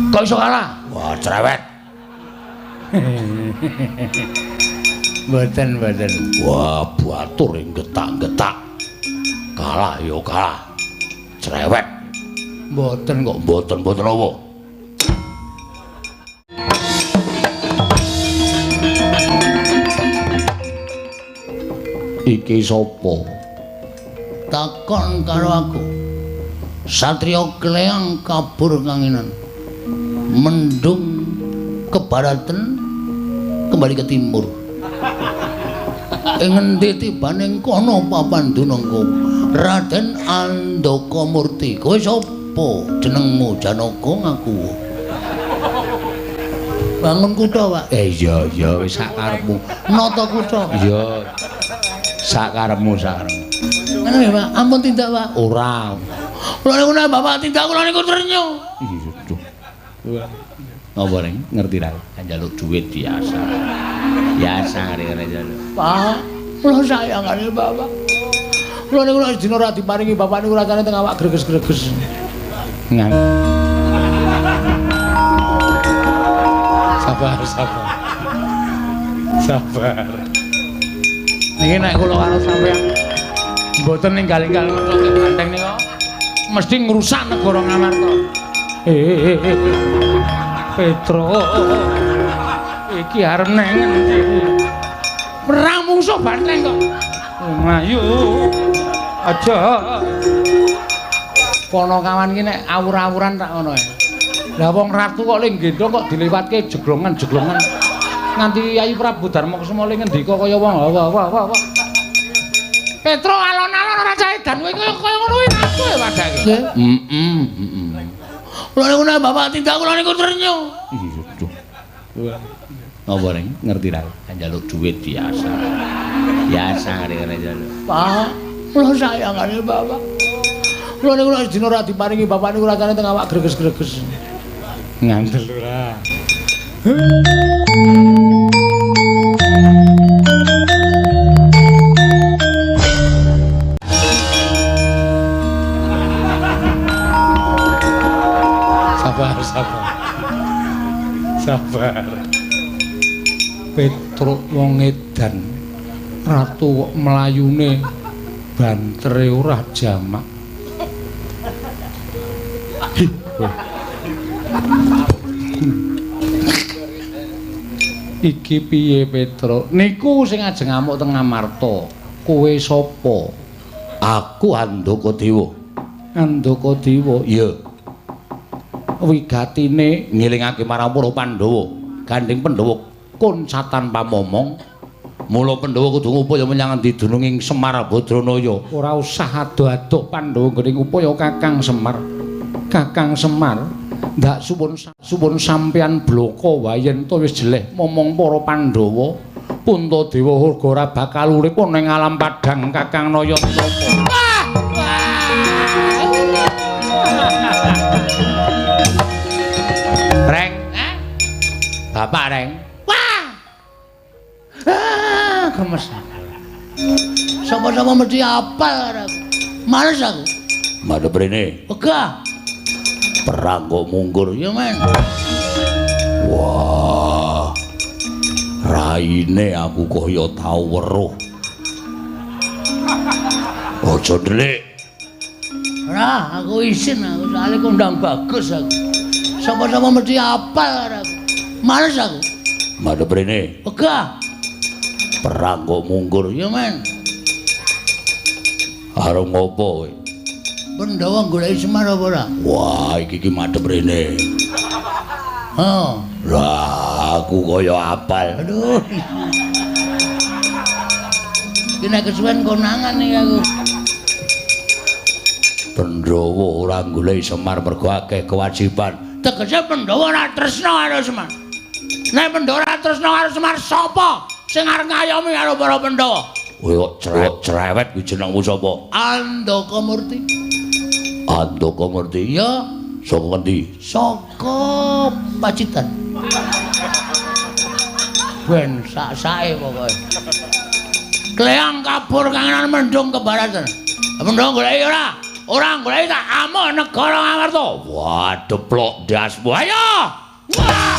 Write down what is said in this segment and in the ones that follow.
Kok iso kalah? Wah, cerewet. Mboten. Wah, batur ing getak-getak. Kalah ya kalah. Cerewet. Mboten kok mboten apa. Iki sapa? Takon karo aku. Satria Kleang kabur kanginan. Mendung ke baratan kembali ke timur. Ing endi tibaning kono papandunungku? Raden Andaka Murti. Kowe sapa? Jenengmu Janaka ngaku. Bangun kutha, Pak. Iya wis sakarepmu. Nata kutha. Iya. Sakarepmu. Ngono ya, Pak. Ampun tindak, Pak. Ora. Kula niku nek Bapak tindak kula niku ternyo. Iya, duh. Ngopo ning ngerti ra? Njaluk duit biasa. Biasa arek njaluk. Pak, kula sayangane Bapak. Kula niku nek dina ora diparingi Bapak niku rasane teng awak greges-greges. Ngang. Sabar. Niki nek kula karo sampeyan mboten ninggal-ninggal ngeloke banteng nika mesti ngrusak negara Ngamarta. Petro. Iki arep nang endi? Perang musuh banteng kok. Mlayu. Aja. Kono kawan ki nek awur-awuran tak ngono ae. Lah wong ratu kok ling gendong kok dilewatke jeglongan-jeglongan. Nganti Yayi Prabu Darma Kusuma ling ngendika kaya wong wah. Petro alon-alon ora cah edan kowe kaya ngono kuwi ratu e padake. Kula niku nek Bapak tindak kula niku ternyo. Iya, duh. Ngopo ning ngerti ra? Njaluk duit biasa. Biasa arek njaluk. Pak, kula sayangane Bapak. Kula niku nek dina ora diparingi Bapak niku rasane teng awak greges-greges. Ngandel ora. Sabar. Petruk wong edan. Ratu kok mlayune bantere ora jamak. Iki piye Petruk? Niku sing ajeng ngamuk teng Ngamarta. Kowe sapa? Aku Andaka Dewa. Andaka Dewa? Iya. Wigatine ngilingake marang para Pandhawa gandeng Pandhawa konsatan pamomong mula Pandhawa kudu ngupaya menyang endi dununging Semar Badranaya ora usah ado-ado Pandhawa gandeng upaya Kakang Semar ndak suwun sampeyan bloko wayen to wis jeleh momong para Pandhawa Puntadewa urga ora bakal urip ning alam padhang Kakang Nayantaka. Reng, Bapak Reng. Wah. Gemes. Sapa-sapa mesti apal aku. Males aku. Madhep rene. Wegah. Perang kok mungkur ya, Men. Wah. Raine aku kaya tau weruh. Aja ndelik. Ora, aku isin aku soalé kondang bagus aku. Sapa-sapa mesti apal aku. Males aku. Madhep rene. Wegah. Perang kok mungkur ya, Men. Arep ngopo kowe? Pandhawa goleki Semar apa ora? Wah, iki madhep rene. Lah, aku kaya apal. Aduh. Iki nek kesuwen konangan iki aku. Pandhawa ora goleki Semar mergo akeh kewajiban. Tegese Pandhawa ora tresna karo Semar. Nek Pandhawa ora tresna karo Semar, sapa sing arep ngayomi karo para Pandhawa? Kowe kok cerewet kuwi jenengmu sapa? Andaka Murti. Andaka Murti ya saka endi? Saka Pacitan. Ben sak-sake pokoke. Kleang kabur kangenan mendung ke baratan. Pandhawa goleki ora? Ora goleki tak amuk negara Ngamarta. Wah, deplok dasmu. Ayo. Wah!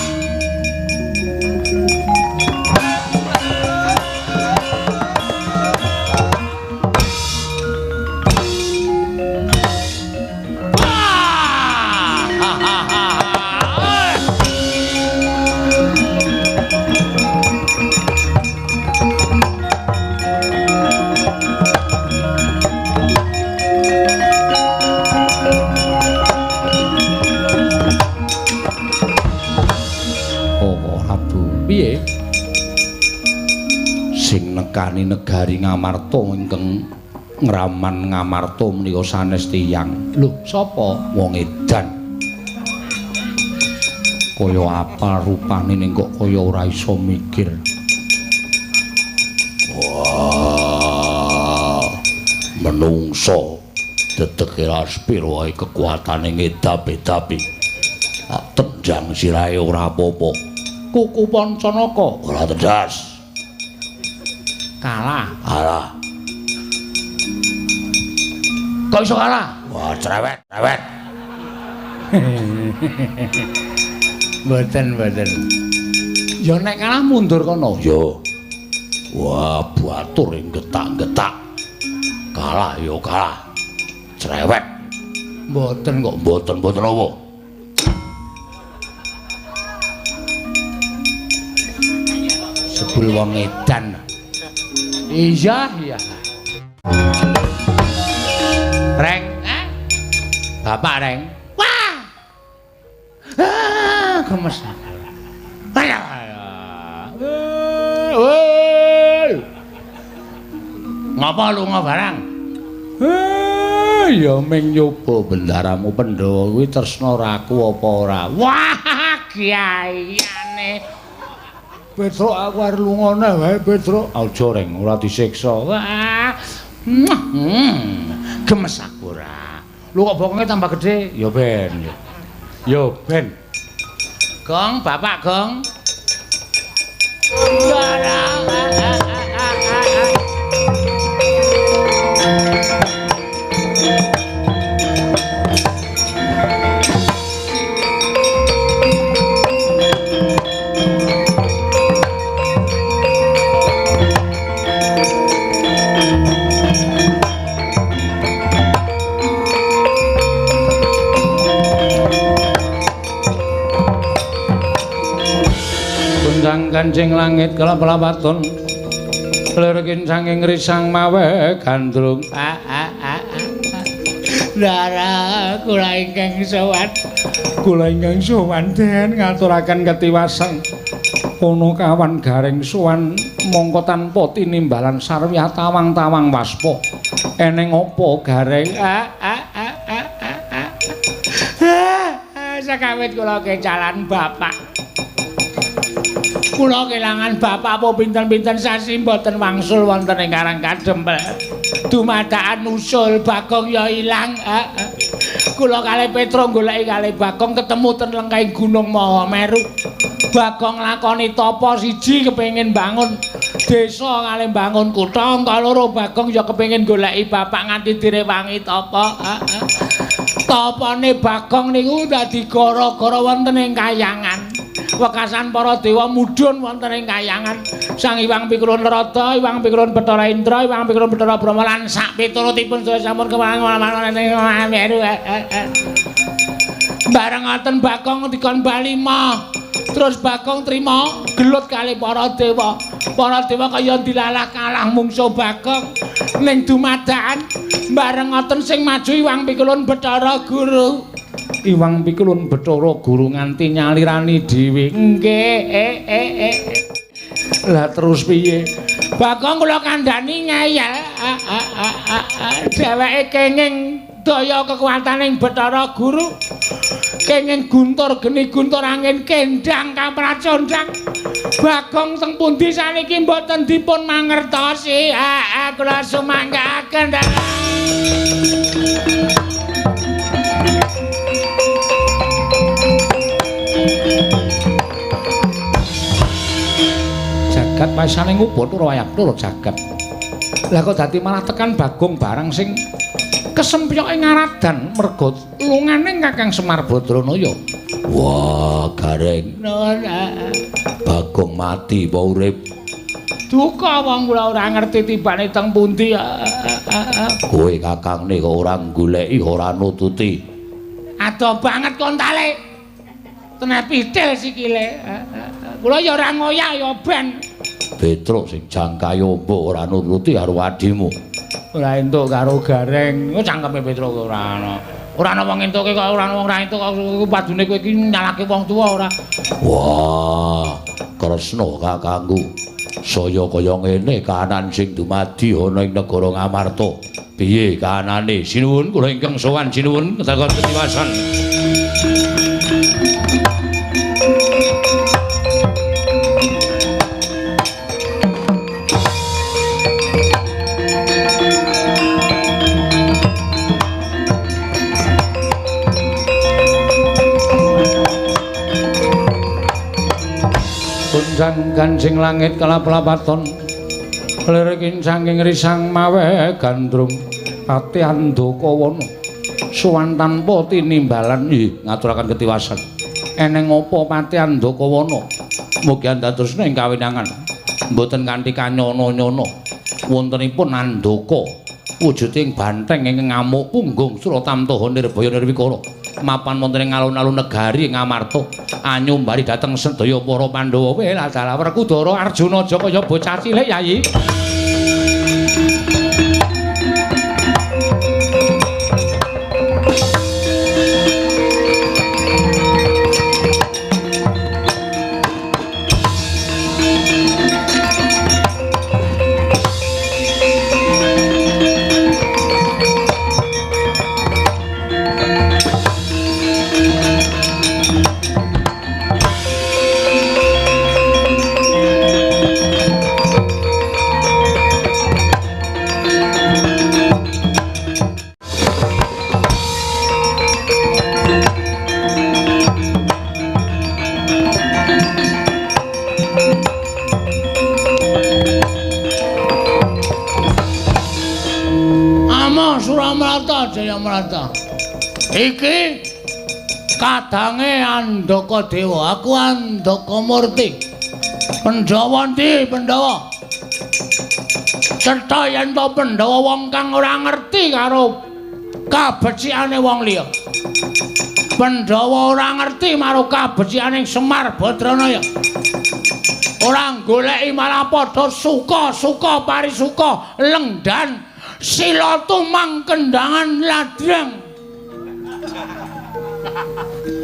Nekani negari Ngamarta ingkang ngraman Ngamarta menika sanes tiyang. Lho, sapa? Wong edan. Kaya apa rupane ning kok kaya ora iso mikir. Wah. Menungso dedeke raspiro wae kekuatane ngedap-edapi. Tendang sirahe ora apa-apa. Kuku Pancanaka ora tedas. Kalah. Kok iso kalah? Wah, cerewet. Mboten. Ya nek kalah mundur kono. Yo. Wah, batur ing getak-getak. Kalah yo kalah. Cerewet. Mboten kok, mboten apa. Sebul wong edan. Iya. Reng, Bapak Reng. Wah! Gemes. Ngapa lunga barang? Ya ming nyoba bendaramu Pandhawa kuwi tresna raku apa ora? Wah, kiaiane. Petruk aku arep lungone wae Petruk. Aja Reng, ora disiksa. Wah. Gemes aku ora. Lu kok bokonge tambah gedhe? Ya ben. Gong, Bapak Gong. Kancing langit kelap-lapaton lirikin sanging risang mawe gandrung Dara kula ingkang sowan den ngaturaken ketiwasan ana kawan garing sowan mongko tanpa tinimbalan sarwi tawang-tawang waspa eneng apa garing sakawit kula kecalan Bapak. Kula kelangan bapak apa pinten-pinten sasi mboten wangsul wonten ing Karang Kadempel. Dumadakan usul Bagong ya ilang. Kula kalih Petruk goleki kalih Bagong ketemu ten lengkahing Gunung Mahameru. Bagong lakoni tapa siji kepengin bangun desa kalih bangun kutha, kaloro Bagong ya kepengin goleki bapak nganti direwangi tapa. Tapane Bagong niku dadi gara-gara wonten ing kayangan. Wekasan para dewa mudhun wonten ing kayangan. Sang Hyang Pikulun Narada, Hyang Pikulun Bathara Indra, Hyang Pikulun Bathara Brahma lan sak piturutipun sedaya sampun kemangan meru. Bareng ngoten Bagong dikon bali mah. Terus Bagong trima gelut kali para dewa. Para dewa kaya dilalah kalah mungsuh Bagong ning dumadakan. Bareng ngoten sing maju Hyang Pikulun Bathara Guru. Hyang Pikulun Bathara Guru nganti nyalirani dhewe. Nggih. Lah terus piye? Bagong kula kandhani ngeyel. Dheweke kenging daya kekuwataning Bathara Guru. Kenging guntur geni guntur angin kendang kapracondang. Bagong teng pundi saniki mboten dipun mangertosi. Kula sumanggaken. Jagat paisane ngubut ora wayah jagat. Lah kok dadi malah tekan Bagong barang sing kesempyoke ngaradan merga lungane Kakang Semar Badranaya. Wah, Gareng. Bagong mati apa urip? Duka wong kula ora ngerti tibane teng pundi. Kowe kakangne kok ora goleki ora nututi. Ado banget kontale. Tenan pitil sikile. Kula ya ora ngoyak ya ben. Petruk sing jangkayu mbok ora nuruti karo adimu. Ora entuk karo Gareng. Oh cangkeme Petruk ora ana. Ora ana wong entuke kok ora ana wong ra entuk kok padune kowe iki nyalake wong tuwa ora. Wah, Kresna kakangku. Saya kaya ngene kahanan sing dumadi ana ing negara Ngamarta. Piye kahanane? Sinuwun kula ingkang sowan sinuwun ketakon ketiwasan. Kunjang kancing langit kelap-lapaton lirikin saking risang mawe gandrung pati Andakawana suwan tanpa tinimbalan ngaturaken ketiwasan eneng apa pati Andakawana mugi andadosa ing kawinangan mboten kanthi kanyono-nyono wontenipun Andaka wujuding banteng ingkang ngamuk punggung Suratamtaha Nirbaya Nirwikara mapan wonten ing alun-alun negari Ngamarta anyumbari dhateng sedaya para Pandhawa weladala Werkudara Arjuna aja kaya bocah cilik Yayi. Jayamrata iki kadange Andaka Dewa aku Andaka Murti Pandhawa ndi Pandhawa cetha yen to Pandhawa wong kang ora ngerti karo kabecikane wong liya Pandhawa ora ngerti karo kabecikane Semar Badranaya ora goleki malah padha suka-suka parisuka lengdan sila tumang kendangan ladrang.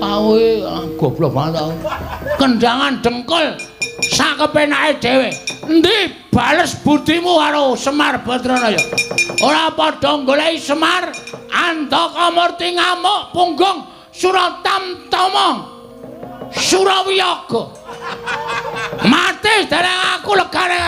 Awe goblok banget aku. Kendangan dengkul sakepenake dhewe. Endi bales budimu karo Semar Badranaya? Ora padha goleki Semar, Andaka Murti ngamuk punggung Suratamtaha Surawiyaga. Mati dereng aku legane.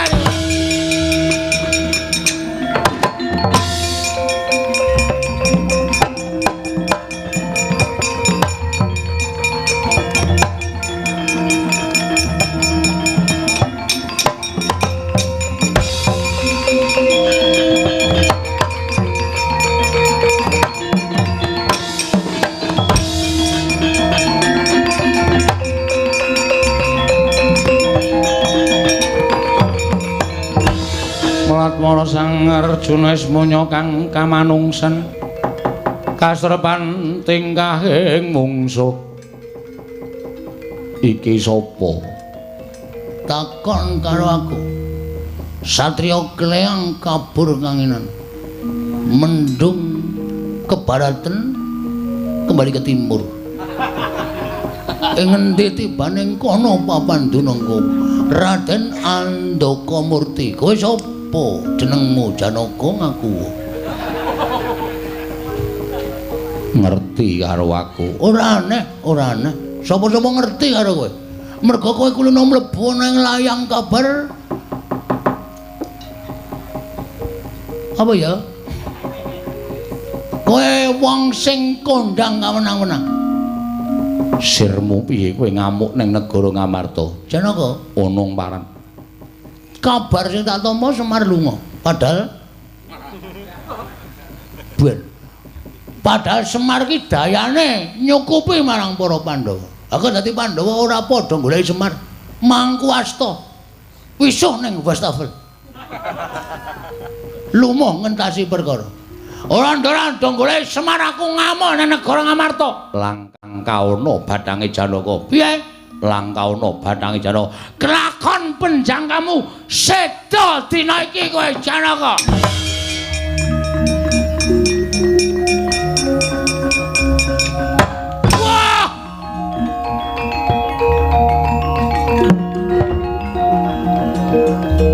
Para Sang Arjuna Ismanya kang kamanungsan kasrepan tingkahing mungsuh iki sapa takon karo aku satriya kleang kabur kanginan mendung ke baratan kembali ke timur ing endi tibaning kono papan dunungku Raden Andaka Murti kowe sapa jenengmu Janaka ngaku ngerti karo aku ora aneh sapa-sapa ngerti karo kowe mergo kowe kulino mlebu nang layang kabar apa ya kowe wong sing kondang kawenang-wenang sirmu piye kowe ngamuk ning negara Ngamarta Janaka onong paran kabar sing tak tampa Semar lunga padahal Semar ki dayane nyukupi marang para Pandhawa Aku dadi Pandhawa ora padha goleki Semar. Mangku asta. Wisuh ning wastafel. Lumuh ngentasi perkara. Ora ndara goleki Semar aku ngamuk nang negara Ngamarta. Langkang kaono bathange Janaka. Piye? Langkauna bathange Janaka. Kelakon penjang kamu seda dina iki kowe Janaka.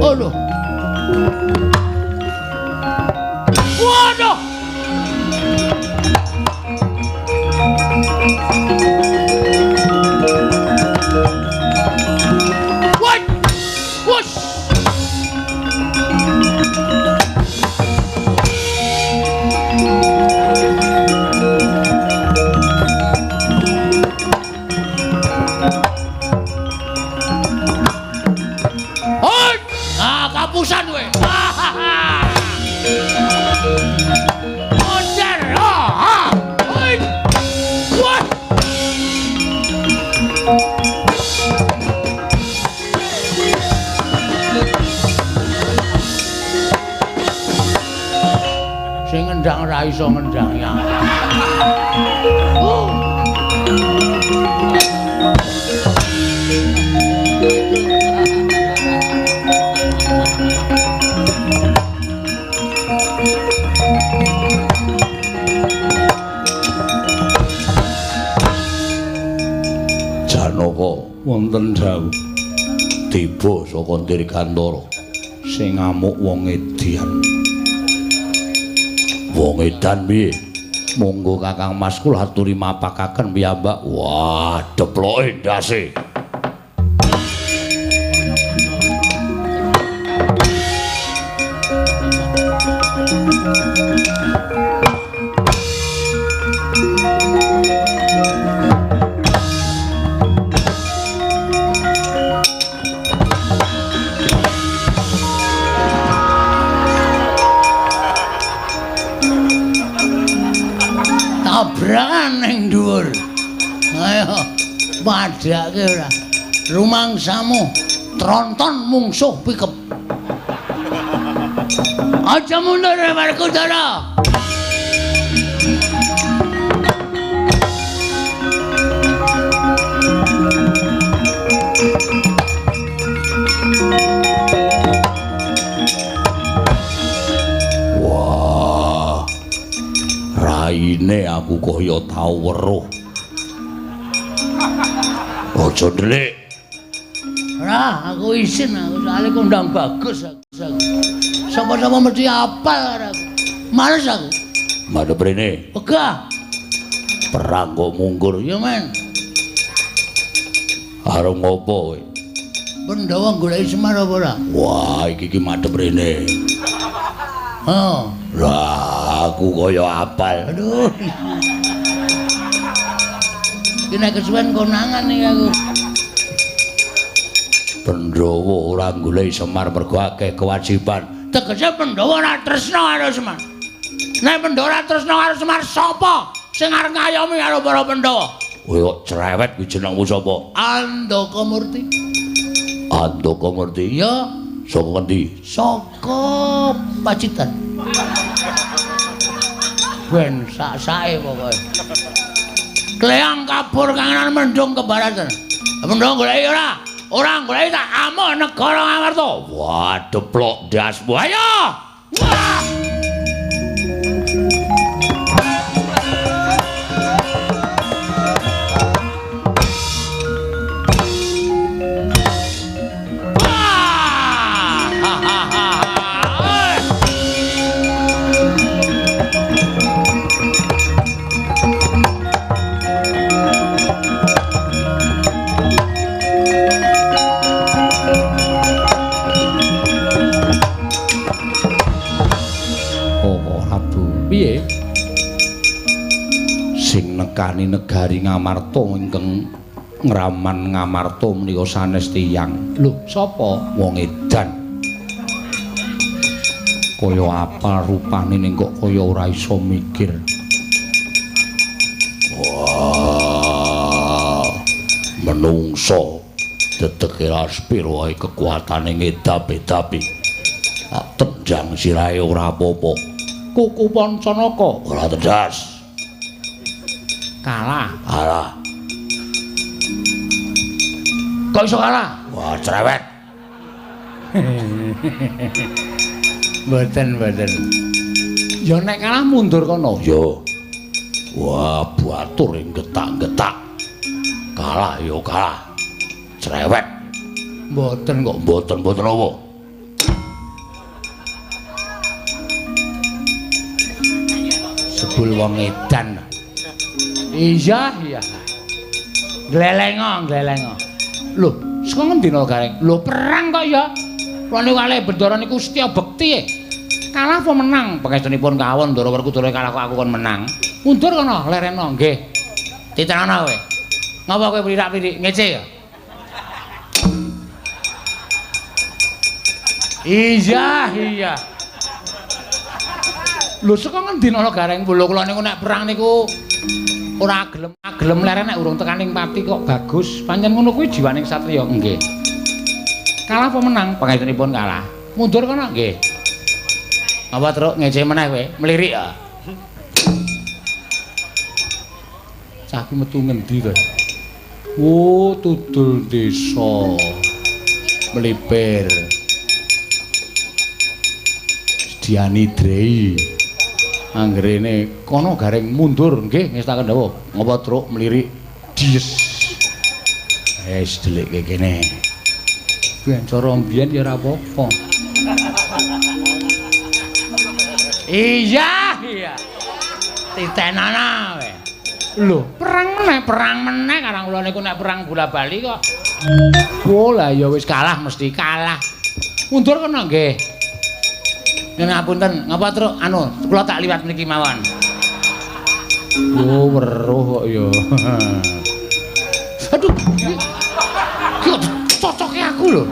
Waduh. Waduh. What? Wush. Kapusan kowe. Moncer. Oi. What? Sing ngendang ora iso ngendang ya. Janaka wonten dawuh tiba saka Dirgantara sing ngamuk wong edian. Wong edan piye? Monggo Kakang Mas kula aturi mapakaken piyambak. Wah, deploke ndase. Tabrakan ning dhuwur. Ayo padhake ora. Rumangsamu tronton mungsuh pikep. Aja mundur Werkudara. Raine aku kaya tau weruh. Aja ndelik. Ora, aku isin aku soalé kondang bagus aku. Sapa-sapa mesti apal karo aku. Males aku. Madhep rene. Wegah. Perang kok mungkur ya, Men. Arep ngopo kowe? Pandhawa goleki Semar apa ora? Wah, iki madhep rene. Oh, lah aku kaya apal. Aduh. Iki nek kesuwen konangan iki aku. Pandhawa ora goleki Semar mergo akeh kewajiban. Tegese Pandhawa ora tresna karo Semar. Nek Pandhawa ora tresna karo Semar, sapa sing arep ngayomi karo para Pandhawa? Kowe kok cerewet kuwi jenengmu sapa? Andakamurti. Andakamurti. Ya, saka endi? Saka Pacitan. Ben sak-sake pokoke. Kleang kabur kangenan mendung ke baratan. Mendung goleki ora? Ora goleki tak amuk negara Ngamarta. Wah, deplok dasmu. Ayo! Wah! Piye? Sing nekani negari Ngamarta ingkang ngraman Ngamarta menika sanes tiyang. Lho, sapa? Wong edan. Kaya apal rupane ning kok kaya ora iso mikir. Wah. manungsa dedeke raspira wae kekuatane ngedap-edapi. Tendang sirahe ora apa-apa. Kuku Pancanaka ora tedas. Kalah. Kok iso kalah? Wah, cerewet. Mboten. Ya nek kalah mundur kono. Yo. Wah, batur ing getak-getak. Kalah yo kalah. Cerewet. Mboten kok. Mboten apa? Sebul wong edan. Iya. Glelengo. Lho, saka ngendi no Gareng? Lho perang kok ya. Rene kalih Bendara niku setya bekti. Kalah apa menang? Pangestunipun kawon Ndara Werkudara kalah kok aku kon menang. Mundur kono, lereno nggih. Titenana kowe. Ngapa kowe plirak-plirik ngece ya? Iya. Lho saka ngendi no Gareng? Lho kula niku nek perang niku ora gelem leren nek urung tekaning pati kok bagus. Pancen ngono kuwi jiwaning satriya nggih. Kalah apa menang? Pangestunipun kalah. Mundur kono nggih. Apa truk ngece meneh kowe? Mlirik ya. Cah ki metu ngendi to? Oh, tudul desa. Melipir. Diani Drei. Anggerene kono Gareng mundur nggih ngestaken dawuh. Ngapa truk mlirik dies. Wis delikke kene. Kuwi cara mbiyen ya ora apa-apa. Iya. Titenana kowe. Lho, perang meneh karang kula niku nek perang bola-bali kok. Oh, lah ya wis kalah mesti kalah. Mundur kono nggih. Yen ngapunten, ngapa truk kula tak liwat mriki mawon. Oh, weruh kok ya. Aduh. Kok cocoke aku lho.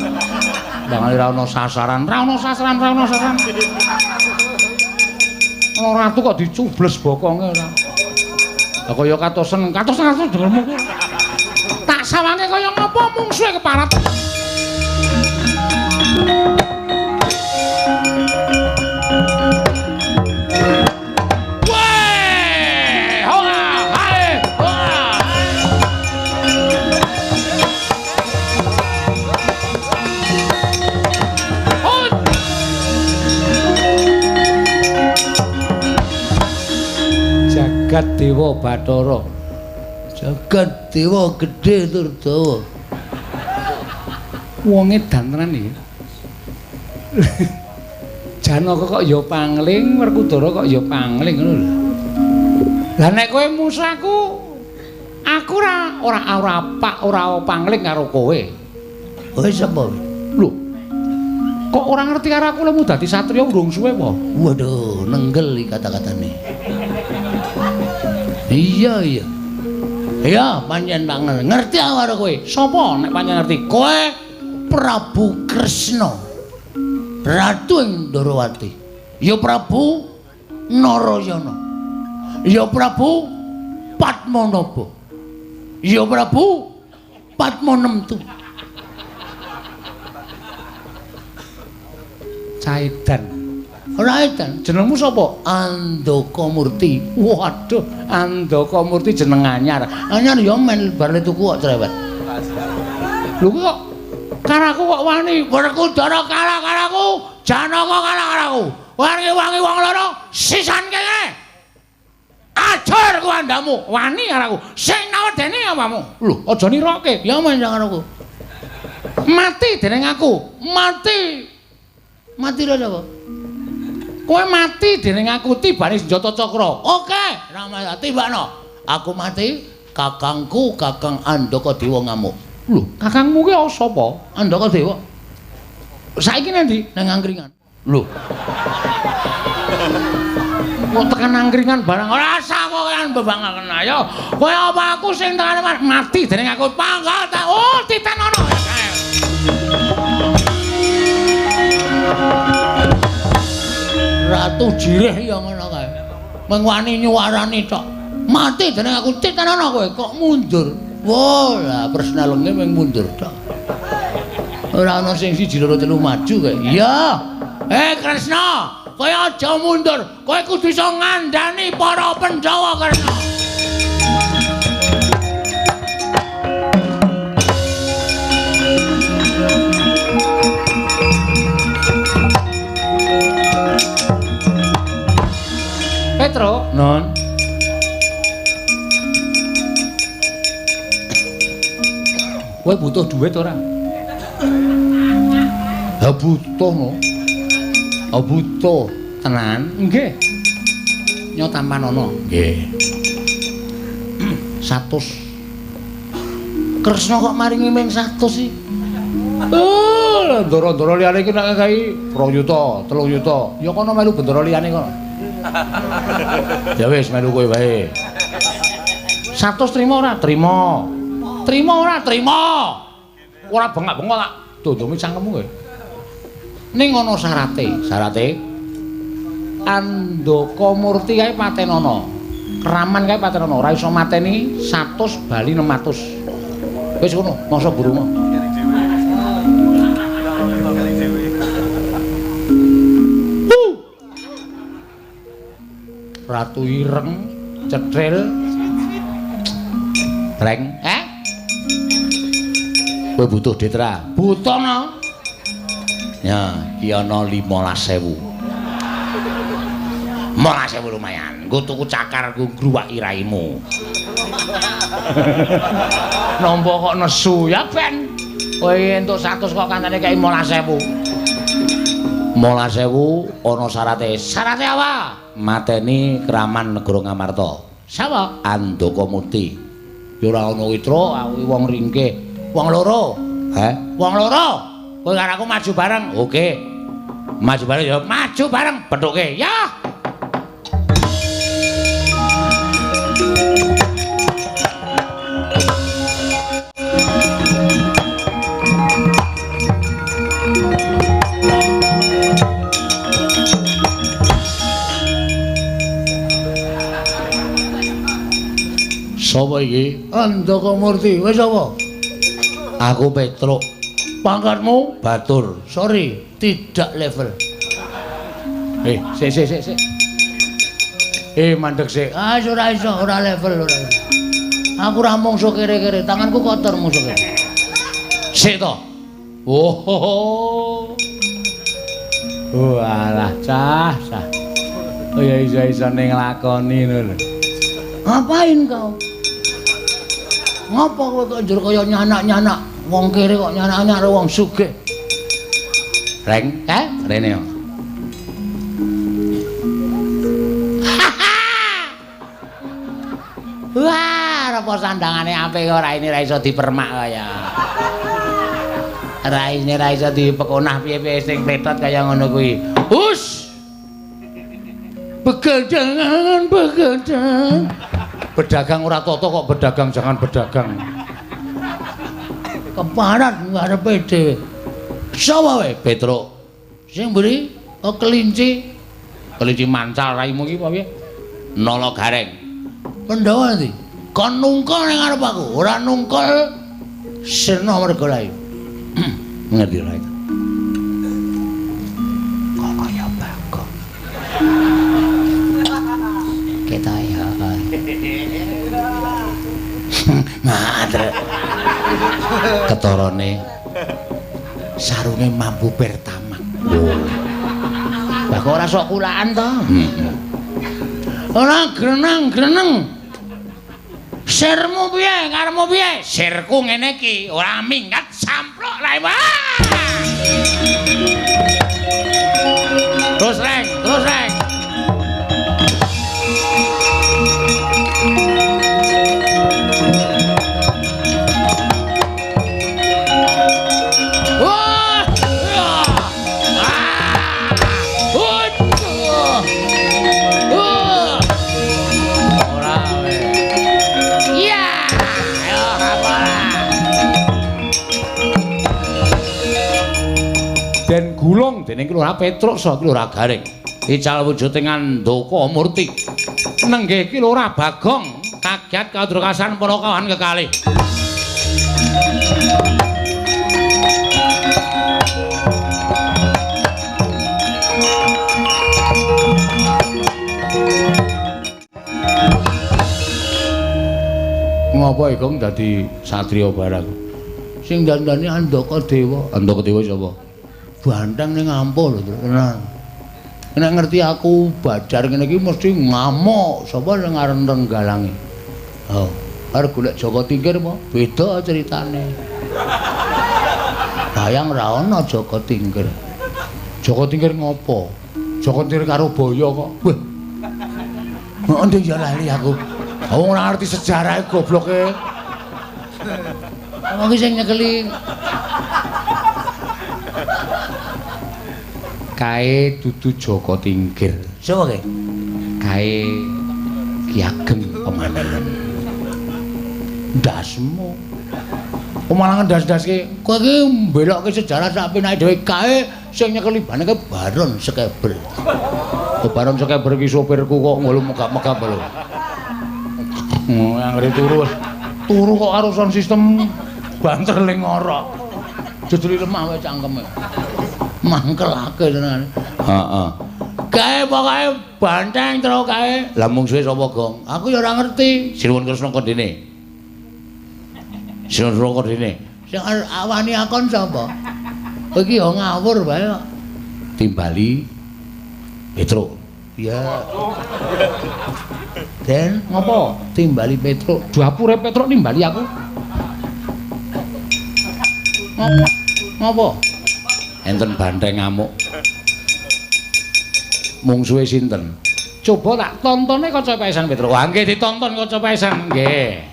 Bangane ra ono sasaran. Ono ratu kok dicubles bokonge ora. Lah kaya katosen dengermu ku. Tak sawange kaya ngapa mungsuhe keparat. Jagat Dewa Bathara. Jagat Dewa gedhe tur dawa. Wong edan tenan iki. Janaka kok ya pangling, Werkudara kok ya pangling ngono lho. Lah nek kowe musuhku, aku ora pangling karo kowe. Kowe sapa? Lho. Kok ora ngerti karo aku lemu dadi satriya urung suwe apa? Waduh, nenggel iki kata-katane. Iya. Iya, pancen tangen. Ngerti karo kowe. Sapa nek pancen ngerti? Kowe Prabu Kresna. Ratu ing Ndarawati. Ya Prabu Narayana. Ya Prabu Padmanaba. Ya Prabu Padmanemtu. Caidan. Ora edan, jenengmu sapa? Andakamurti. Waduh, Andakamurti jeneng anyar. Anyar ya men bar tuku kok cerewet. Lho kok karaku kok wani Werkudara kalah karaku, Janaka kalah karaku. Wangi-wangi wong loro sisan kene. Ajar ku andamu, wani karaku. Sing nawedeni apamu? Lho, aja niroke. Ya men karaku. Mati dening aku. Mati lho apa? Kowe mati dening aku tibane senjata cakra. Oke, Ramayana tibano. Aku mati, kakangku Kakang Andakadewa ngamuk. Lho, kakangmu ki sapa? Andakadewa. Saiki nendi? Nang angkringan. Lho. Kok tekan angkringan barang ora usah kok kan bebangaken ayo. Kowe apa aku sing tekane mati dening aku panggal ta. Oh, titenono. Ratu jireh ya ngono kae. Mengwani nyuwarani tok. Mati dening aku titenono kowe kok mundur. Wah, lah personalenge mung mundur tok. Ora ana sing siji loro telu maju kae. Iya. Kresna, kowe aja mundur. Kowe kudu iso ngandani para Pandhawa, Kresna. Petro, Non. kowe butuh duit ora? Ha butuh no. Ha butuh tenan. Nggih. Nyo tampan ana. Nggih. 100. Kresna kok maringi ming 100 sih? Ndara-ndara liyane iki nek kai 2 juta, 3 juta. Ya kono melu bendara liyane kono. Ya wis melu kowe wae. 100 trimo ora? Trimo. Trimo ora? Trimo. Ora bengak-bengok tak dondomi cangkemmu kowe. Ning ana syarate. Syarate Andaka Murti kae patenana. Kraman kae patenana, ora iso mateni 100 bali 600. wis ngono, mangsa burung. Ratu Ireng, Cetril, Reng, kowe butuh duit ra? butuh no. Ya, iki ana 15.000. 15.000 lumayan. Nggo tuku cakar nggo ngruwaki raimu. Nampa kok nesu ya ben. Kowe entuk 100 kok kancane kaya 15.000. 15.000 ana syarate. Syarate apa? Mateni Kraman Negara Ngamarta. Sapa? Andaka Murti. Ya ora ana witra, aku wong ringkih. Wong loro. Wong loro. Kowe karo aku maju bareng. Oke. Maju bareng ya maju bareng. Bethuke. Ya. Sapa iki? Andaka Murti. Wis apa? Aku Petruk. Pangkatmu? Batur. Sorry, tidak level. Sik. Mandek sik. Ora iso, ora level, ora. Aku ra mungsu kere-kere, tanganku kotor musuhe. Sik to. Oh. Walah, cah. Oh ya iso ning nglakoni ngono lho. Ngapain kau? Ngapa kowe kok njur kaya nyanak-nyanak? Wong kere kok nyanak-nyanak karo wong sugih. Reng, rene yo. Wah, apa sandangane apik ora ini ra iso dipermak kaya. Raine ra iso dipekonah piye-piye sing petot kaya ngono kuwi. Hus. Begadang. Berdagang ora toto kok berdagang jangan berdagang. Keparat ngarepe dhewe. Sapa wae, Petruk? Sing mburi kelinci. Kelinci mancal raimu iki apa piye? Nala Gareng. Pandhawa ndi? Kon nungkul ning ngarep aku, ora nungkul sirna mergolayu. Ngerti ora itu? Kok kaya bagong. Kita ya. Ngadre. Ketorone sarunge mampu pertamak. Lah kok ora sok kulaan to? Ora greneng. Sirmu piye? Karepmu piye? Sirku ngene iki, ora minggat samplok lae. Terus reng. Den gulung dening Kelurahan Petruk saha Kelurahan Gareng. Ical wujuding Andaka Murti. Nenggih Kelurahan Bagong kagiat kadrukasan para kawan kekalih. Ngapa iku dadi satriya barang? Sing dandani Andaka Dewa. Andaka Dewa sapa? Banteng ning Ampul lho, tenan. Nek ngerti aku Badar ngene iki mesti ngamuk sapa sing aran Renggalange. Oh, arep golek Joko Tingkir apa? Beda ceritane. Bayang ra ono Joko Tingkir. Joko Tingkir ngopo? Joko Tingkir karo Boyo kok. Wah. Ndek ya lali aku. Aku ora ngerti sejarah gobloke. Wong sing nyekeli kae dudu Joko Tingkir. Sapa kae? Kae Ki Ageng Pemalangan. Ndasmu. Pemalangan das-daske kowe iki mbelokke sejarah sak penake dhewe kae sing nyekeli baneke Baron Sekeber. Baron Sekeber ki sopirku kok ngulu megap-megap lho. Anggere turu kok karo sound system banter ling ngorok. Jejuli lemah wae cangkeme. Mangkelake tenan. Heeh. Kae pokoke banteng terus kae. Lah mungsuhe sapa, Gong? Aku ya ora ngerti. Sinuwun Kresna Kondene. Sinuwun Kondene. Sing awani akon sapa? Kowe iki ya ngawur wae kok. Timbali Petro. Ya. Den, ngopo? Timbali Petro. Dapure Petro nimbali aku. Ngopo? Enten banteng ngamuk. Mungsuhe sinten? Coba tak tontone Kaca Paesan Petro. Wah, nggih ditonton Kaca Paesan, nggih.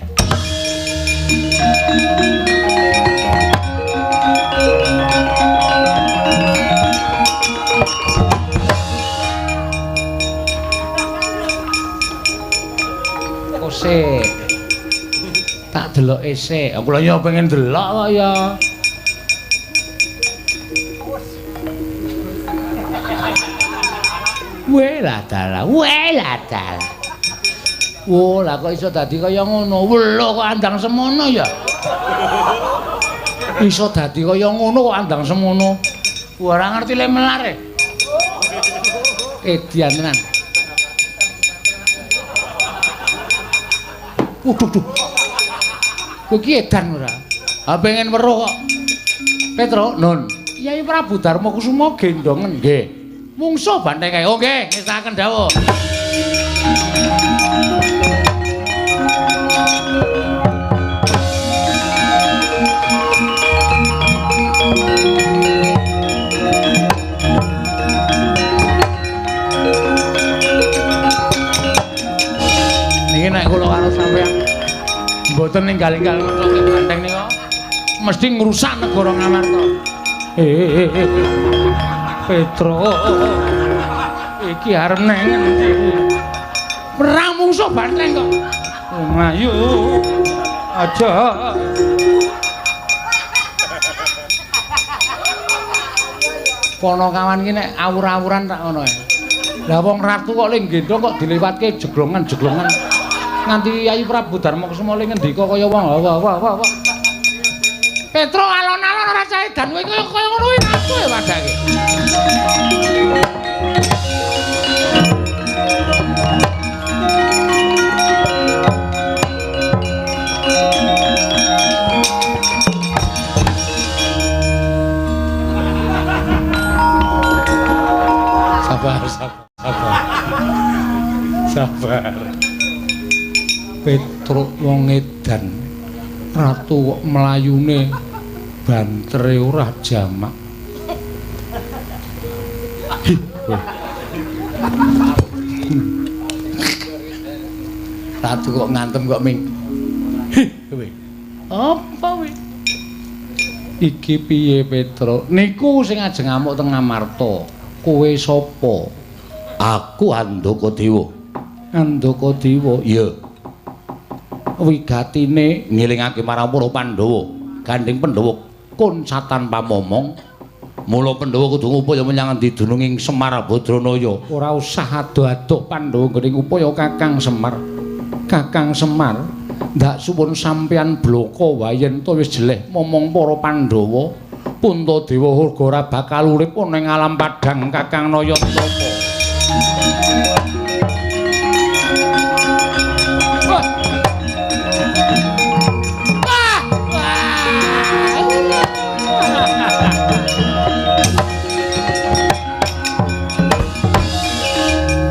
Sik. Tak deloke sik. Aku lho ya pengen delok kok ya. Weh lah dalah. Wo, lah kok iso dadi kaya ngono. Welo kok andang semono ya. Iso dadi kaya ngono kok andang semono. Ora ngerti le melare. Edian tenan. Waduh. Kowe iki edan ora? Ha pengen weruh kok. Petro, Nun. Kyai Prabu Darma Kusuma gendongen nggih. Mungsuh banteng kae. Oh nggih, ngestaken dawuh. Niki nek kula karo sampeyan mboten ninggal-ninggal ngeloke banteng nika mesti ngrusak negara Ngamarta. Petro iki arep nang endi? Perang mungsuh banteng kok. Mlayu aja. Ponokawan ki nek awur-awuran tak ngono ae. Lah wong ratu kok ling gendong kok dilewatke jeglongan-jeglongan. Nganti Kyai Prabu Darma Kusuma ling ngendika kaya wong wah. Petro alon-alon ora cah edan kowe kaya ngono kuwi ratu e wadake. Sabar. Petro wong edan. Ratu kok mlayune bantere ora jamak. Ratu kok ngantem kok ming. Kowe. Apa kowe? Iki piye Petro? Niku sing ajeng ngamuk teng Ngamarta. Kowe sapa? Aku Andaka Dewa. Andaka Dewa? Iya. Wigatine ngilingake marang para Pandhawa, gandeng Pandhawa konsatan pamomong. Mula Pandhawa kudu ngupaya menyang endi dununging Semar Badranaya. Ora usah ado-ado Pandhawa nggening upaya Kakang Semar. Kakang Semar ndak suwun sampeyan blaka wae yen to wis jeleh momong para Pandhawa Puntadewa uga ora bakal urip ana ing alam padhang Kakang Nayantaka.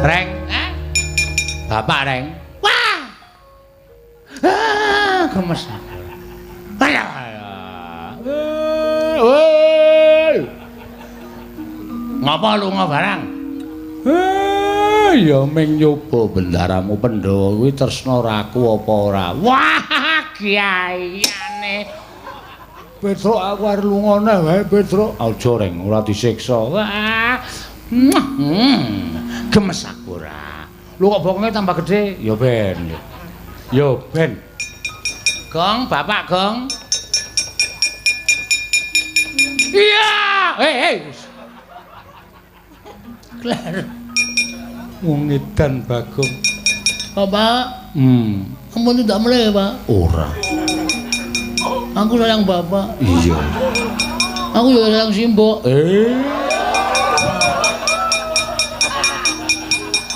Reng, Bapak Reng. Wah. Gemes. Ngapa lunga barang? Ya ming nyoba Bendaramu Pandhawa kuwi tresna raku apa ora? Wah, kiaiane. Petruk aku arep lungane wae, Petruk. Aja Reng, ora disiksa. Wah. Gemes aku ora. Lu kok bokonge tambah gede? Ya ben. Ya ben. Gong, Bapak Gong. Iya. Hei. Kler. Wong edan Bagong. Bapak. Ampun tidak mulai, Pak. Ora. Aku sayang Bapak. Iya. Aku juga sayang Simbok.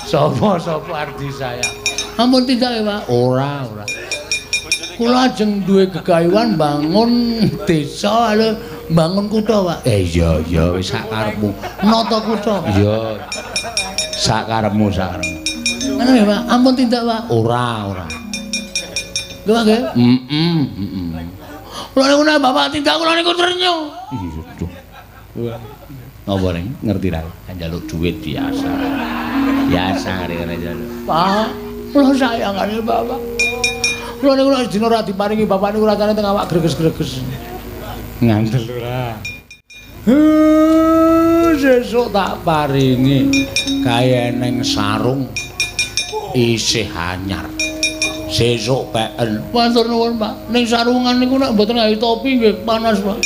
Sopo arti saya. Ampun tidak ya, Pak. Ora. Kula ajeng duwe gegayuhan bangun desa lho, bangun kutha, Pak. Iya, wis sak karepmu. Nata kutha. Iya. Sak karepmu. Ngono ya, Pak. Ampun tidak, Pak. Ora. Nggih, Pak, nggih. Kula niku nek Bapak tidak kula niku ternyo. Iya, Duh. Napa Reng? Ngerti ra? Njaluk dhuwit biasa. Biasa ngene njaluk. Pak, kula sayang kali Bapak. Kula niku nek dina ora diparingi Bapak niku rasane teng awak greges-greges. Ngandel ora. Sesuk tak paringi kaya neng sarung isih anyar. Sesuk peken. Matur nuwun, Pak. Ning sarungan niku nek mboten gawe topi nggih panas, Pak.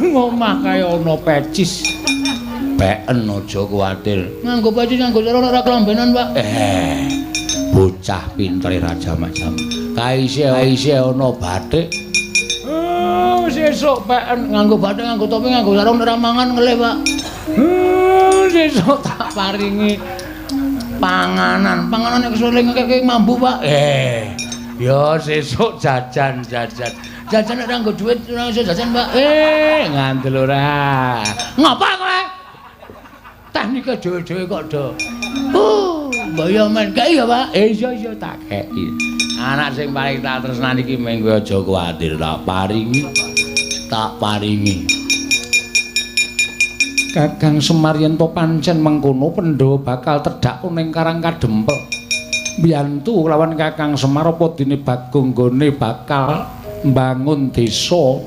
Ngomah kaya ana pecis. Peken aja kuwatir. Nganggo pecis nganggo cara ora kelambenan, Pak. Bocah pinter raja macam. Kaise ana bathik. Sesuk peken nganggo bathik nganggo topi nganggo sarung ora mangan ngelih, Pak. Sesuk tak paringi panganan nek kesuling ngekek mambu, Pak. Ya sesuk jajan. Jajan nek nganggo dhuwit ora iso jajan, Pak. Ngandel ora. Ngapa kowe? Teknike dhewe-dhewe kok do. Mbaya men kei ya, Pak. Iya tak kei. Anak sing paling tak tresnani iki mengko aja kuwatir tak paringi. Kakang Semar yen to pancen mengkono Pandhawa bakal tedhak ning Karang Kadempel. Mbiyantu lawan Kakang Semar apa dene Bagong gone bakal mbangun desa.